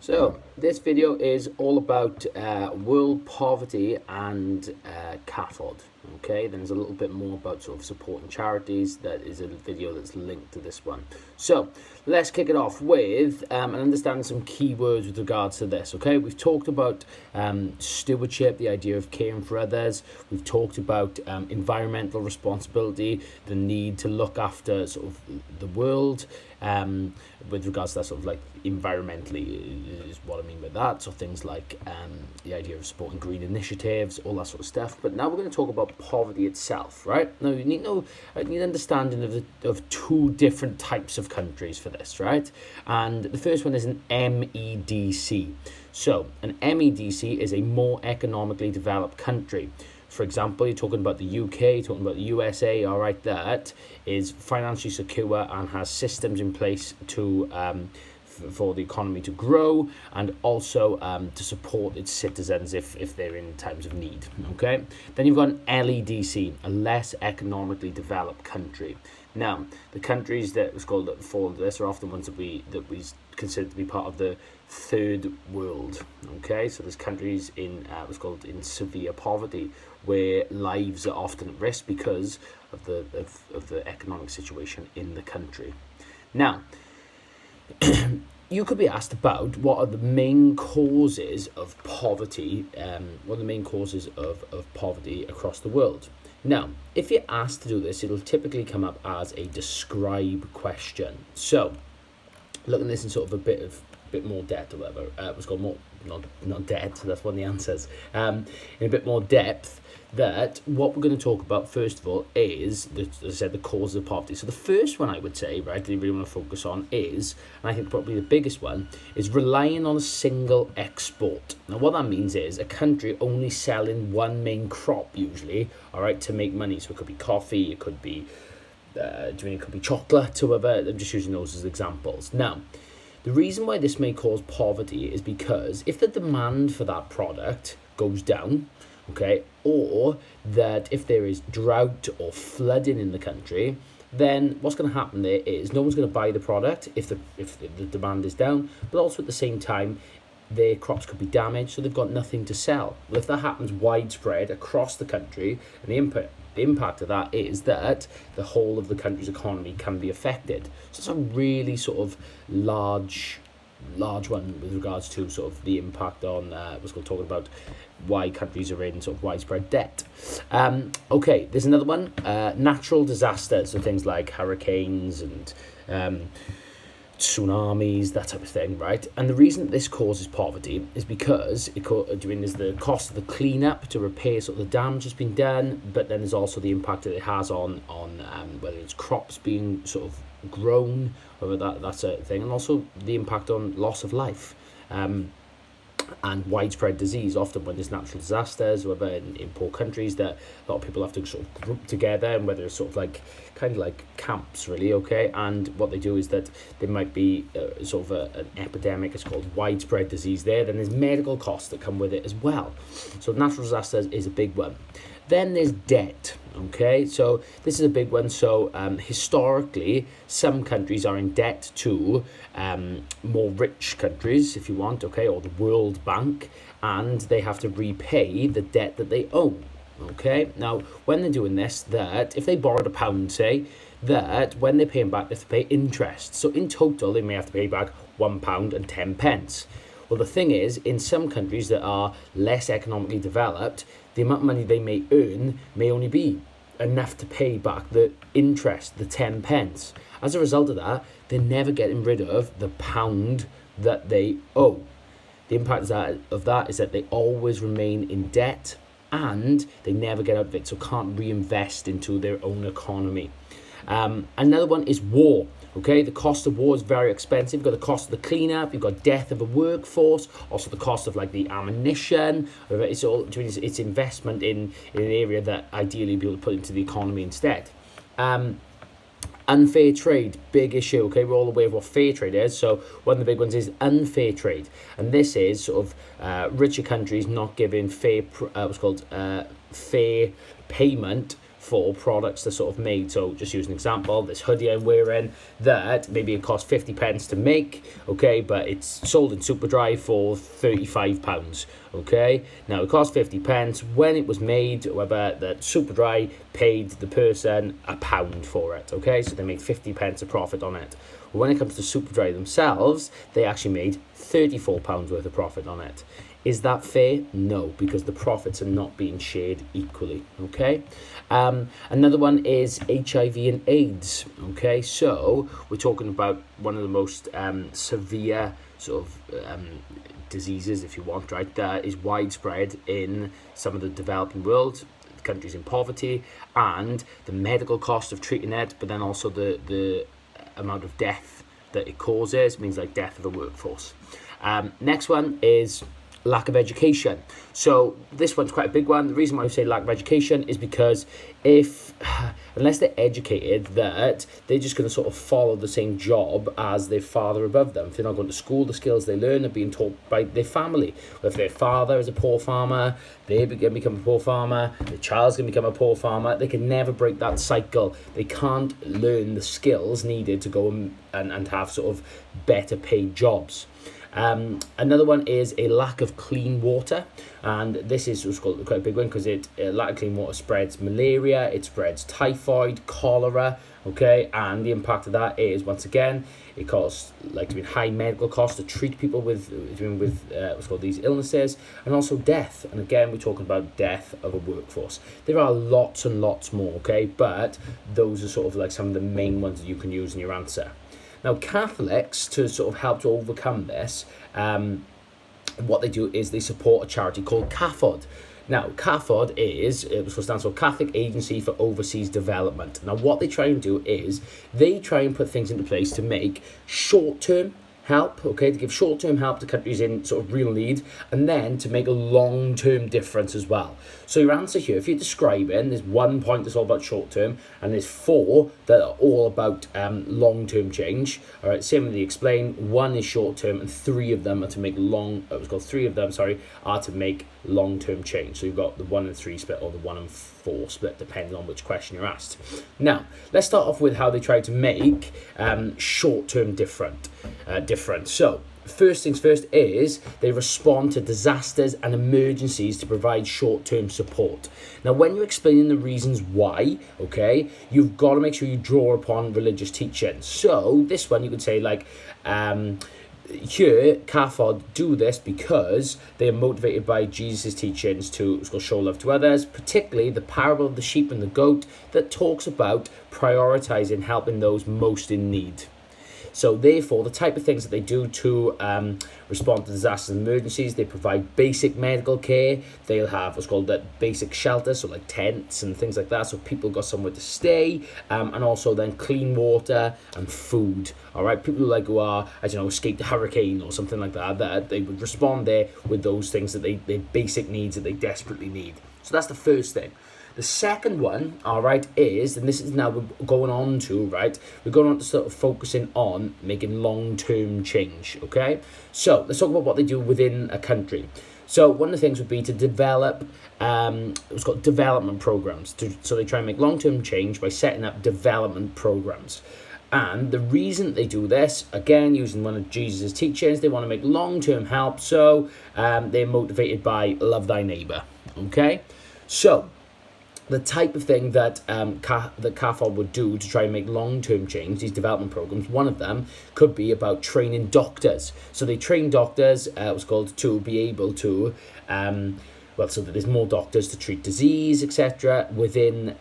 So, this video is all about world poverty and CAFOD. Okay, then there's a little bit more about sort of supporting charities. That is a video that's linked to this one. So, let's kick it off with and understand some key words with regards to this. Okay, we've talked about stewardship, the idea of caring for others. We've talked about environmental responsibility, the need to look after sort of the world. With regards to that sort of like environmentally is what I mean by that. So things like the idea of supporting green initiatives, all that sort of stuff. But now we're going to talk about poverty itself, right? Now you need understanding of two different types of countries for this, right? And the first one is an MEDC. So an MEDC is a more economically developed country. For example, you're talking about the UK, you're talking about the USA, all right, that is financially secure and has systems in place to for the economy to grow and also to support its citizens if they're in times of need, okay? Then you've got an LEDC, a less economically developed country. Now, the countries that was called that fall into this are often ones that we consider to be part of the third world. Okay, so there's countries in what's called in severe poverty where lives are often at risk because of the economic situation in the country. Now, you could be asked about what are the main causes of poverty, what are the main causes of poverty across the world. Now, if you're asked to do this, it'll typically come up as a describe question. So, looking at this in sort of a bit more depth or whatever, what's called more, not depth, so that's one of the answers, in a bit more depth, that what we're going to talk about first of all is, as I said, the causes of poverty. So the first one I would say, right, that you really want to focus on is, and I think probably the biggest one, is relying on a single export. Now what that means is a country only selling one main crop usually, all right, to make money. So it could be coffee, it could be, it could be chocolate, or whatever. I'm just using those as examples. Now, the reason why this may cause poverty is because if the demand for that product goes down, okay, or that if there is drought or flooding in the country, then what's going to happen there is no one's going to buy the product if the demand is down, but also at the same time their crops could be damaged, so they've got nothing to sell. Well, if that happens widespread across the country, and the impact of that is that the whole of the country's economy can be affected. So it's a really sort of large one with regards to sort of the impact on what's called talking about why countries are in sort of widespread debt. Okay, there's another one, natural disasters, so things like hurricanes and tsunamis, that type of thing, right? And the reason this causes poverty is because there's the cost of the cleanup to repair sort of the damage that's been done, but then there's also the impact that it has on whether it's crops being sort of grown, whether that's a thing, and also the impact on loss of life. And widespread disease, often when there's natural disasters, whether in poor countries, that a lot of people have to sort of group together, and whether it's sort of like kind of like camps, really, okay. And what they do is that there might be sort of an epidemic. It's called widespread disease there. Then there's medical costs that come with it as well. So natural disasters is a big one. Then there's debt, okay? So this is a big one. So historically, some countries are in debt to more rich countries, if you want, okay, or the World Bank, and they have to repay the debt that they owe, okay? Now, when they're doing this, that if they borrowed £1, say, that when they're paying back, they have to pay interest. So in total, they may have to pay back £1.10. Well, the thing is, in some countries that are less economically developed, the amount of money they may earn may only be enough to pay back the interest, the 10 pence. As a result of that, they're never getting rid of the pound that they owe. The impact of that is that they always remain in debt and they never get out of it, so can't reinvest into their own economy. Another one is war. Okay, the cost of war is very expensive. You've got the cost of the cleanup, you've got death of a workforce, also the cost of like the ammunition. It's investment in an area that ideally be able to put into the economy instead. Unfair trade, big issue. Okay, we're all aware of what fair trade is. So one of the big ones is unfair trade, and this is sort of richer countries not giving fair payment for products they're sort of made. So just use an example, this hoodie I'm wearing, that maybe it costs 50 pence to make, okay, but it's sold in Superdry for £35, okay. Now it cost 50 pence when it was made, however, that Superdry paid the person £1 for it, okay, so they made 50 pence of profit on it. When it comes to Superdry themselves, they actually made £34 worth of profit on it. Is that fair? No, because the profits are not being shared equally, okay? Another one is HIV and AIDS, okay? So we're talking about one of the most severe sort of diseases, if you want, right, that is widespread in some of the developing world, countries in poverty, and the medical cost of treating it, but then also the amount of death that it causes, means like death of the workforce. Next one is lack of education. So this one's quite a big one. The reason why I say lack of education is because unless they're educated, that they're just going to sort of follow the same job as their father above them. If they're not going to school, the skills they learn are being taught by their family. If their father is a poor farmer, they're going to become a poor farmer, the child's going to become a poor farmer. They can never break that cycle. They can't learn the skills needed to go and have sort of better paid jobs. Another one is a lack of clean water, and this is what's called quite a big one, because lack of clean water spreads malaria, it spreads typhoid, cholera, okay, and the impact of that is, once again, it costs high medical costs to treat people with what's called these illnesses, and also death. And again, we're talking about death of a workforce. There are lots and lots more, okay, but those are sort of like some of the main ones that you can use in your answer. Now, Catholics, to sort of help to overcome this, what they do is they support a charity called CAFOD. Now, CAFOD stands for Catholic Agency for Overseas Development. Now, what they try and do is they try and put things into place to make short-term help, okay, to give short-term help to countries in sort of real need, and then to make a long-term difference as well. So your answer here, if you're describing, there's 1 point that's all about short-term, and there's 4 that are all about long-term change. All right, same with the explain. 1 is short-term, and 3 of them are to make are to make long-term change. So you've got the 1 and 3 split, or the 1 and 4 split, depending on which question you're asked. Now, let's start off with how they try to make short-term different. So, first things first is they respond to disasters and emergencies to provide short-term support. Now, when you're explaining the reasons why, okay, you've got to make sure you draw upon religious teaching. So, this one you could say here, CAFOD do this because they are motivated by Jesus' teachings to show love to others, particularly the parable of the sheep and the goat that talks about prioritizing helping those most in need. So therefore, the type of things that they do to respond to disasters and emergencies, they provide basic medical care. They'll have what's called that basic shelter, so like tents and things like that, so people got somewhere to stay, and also then clean water and food. All right, people who escaped a hurricane or something like that they would respond there with those things that their basic needs that they desperately need. So that's the first thing. The second one, all right, is, and this is now we're going on to sort of focusing on making long-term change, okay? So let's talk about what they do within a country. So one of the things would be to develop, what's called development programs. So they try and make long-term change by setting up development programs. And the reason they do this, again, using one of Jesus' teachings, they want to make long-term help. So they're motivated by love thy neighbor, okay? So the type of thing that that CAFOD would do to try and make long-term change, these development programs, one of them could be about training doctors. So they train doctors, what's called, to be able to, so that there's more doctors to treat disease, etc. within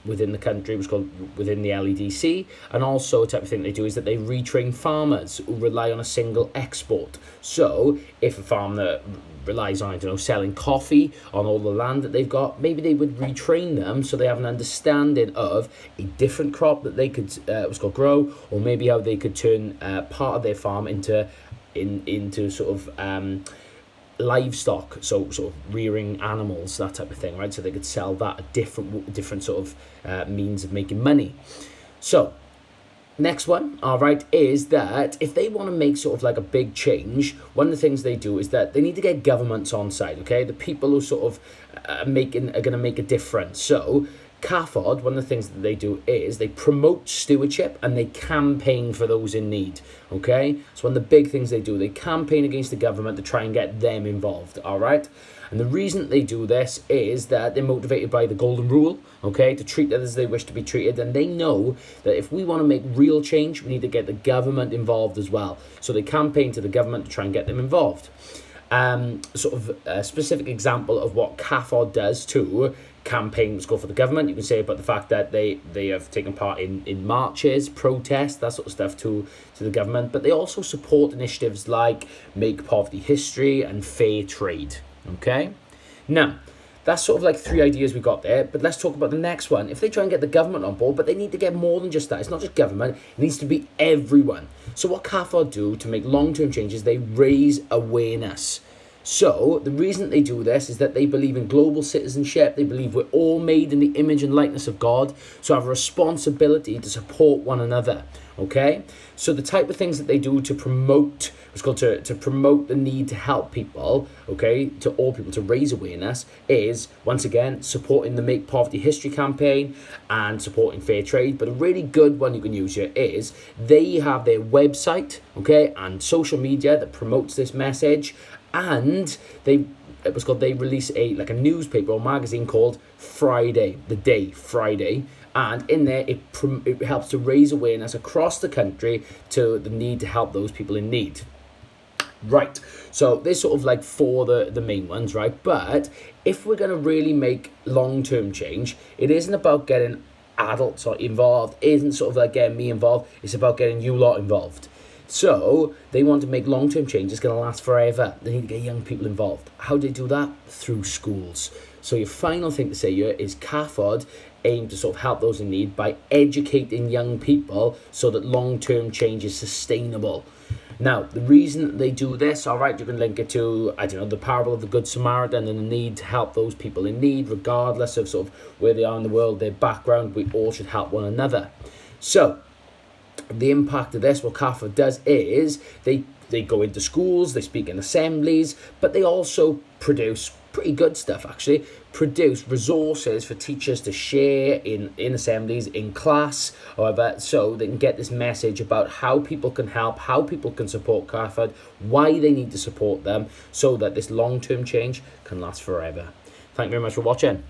the country, which is called within the LEDC. And also a type of thing they do is that they retrain farmers who rely on a single export. So if a farmer relies on, selling coffee on all the land that they've got, maybe they would retrain them so they have an understanding of a different crop that they could grow, or maybe how they could turn part of their farm into sort of livestock, so sort of rearing animals, that type of thing, right? So they could sell that, a different sort of means of making money. So next one, all right, is that if they want to make sort of like a big change, one of the things they do is that they need to get governments on side, okay? The people who sort of are going to make a difference. So CAFOD, one of the things that they do is they promote stewardship and they campaign for those in need, okay? So one of the big things they do, they campaign against the government to try and get them involved, all right? And the reason they do this is that they're motivated by the golden rule, okay, to treat others as they wish to be treated. And they know that if we want to make real change, we need to get the government involved as well. So they campaign to the government to try and get them involved. Sort of a specific example of what CAFOD does to campaigns go for the government. You can say about the fact that they have taken part in marches, protests, that sort of stuff to the government. But they also support initiatives like Make Poverty History and Fair Trade. Okay, now that's sort of like 3 ideas we got there, but let's talk about the next one. If they try and get the government on board, but they need to get more than just that. It's not just government, it needs to be everyone. So what CAFOD do to make long-term changes, they raise awareness. So the reason they do this is that they believe in global citizenship. They believe we're all made in the image and likeness of God, so have a responsibility to support one another. Okay, so the type of things that they do to promote, it's called to promote the need to help people, okay, to all people, to raise awareness, is once again supporting the Make Poverty History campaign and supporting fair trade. But a really good one you can use here is they have their website, okay, and social media that promotes this message, and they release a newspaper or magazine called Friday, the day Friday. And in there, it helps to raise awareness across the country to the need to help those people in need. Right, so they're sort of like for the main ones, right? But if we're going to really make long-term change, it isn't about getting adults involved, it isn't sort of like getting me involved, it's about getting you lot involved. So they want to make long-term change that's going to last forever. They need to get young people involved. How do they do that? Through schools. So your final thing to say here is CAFOD aim to sort of help those in need by educating young people so that long-term change is sustainable. Now, the reason that they do this, all right, you can link it to, the parable of the Good Samaritan and the need to help those people in need, regardless of sort of where they are in the world, their background. We all should help one another. So the impact of this, what CAFOD does is they go into schools, they speak in assemblies, but they also produce pretty good stuff, actually. Produce resources for teachers to share in assemblies, in class, however, so they can get this message about how people can help, how people can support CAFOD, why they need to support them, so that this long-term change can last forever. Thank you very much for watching.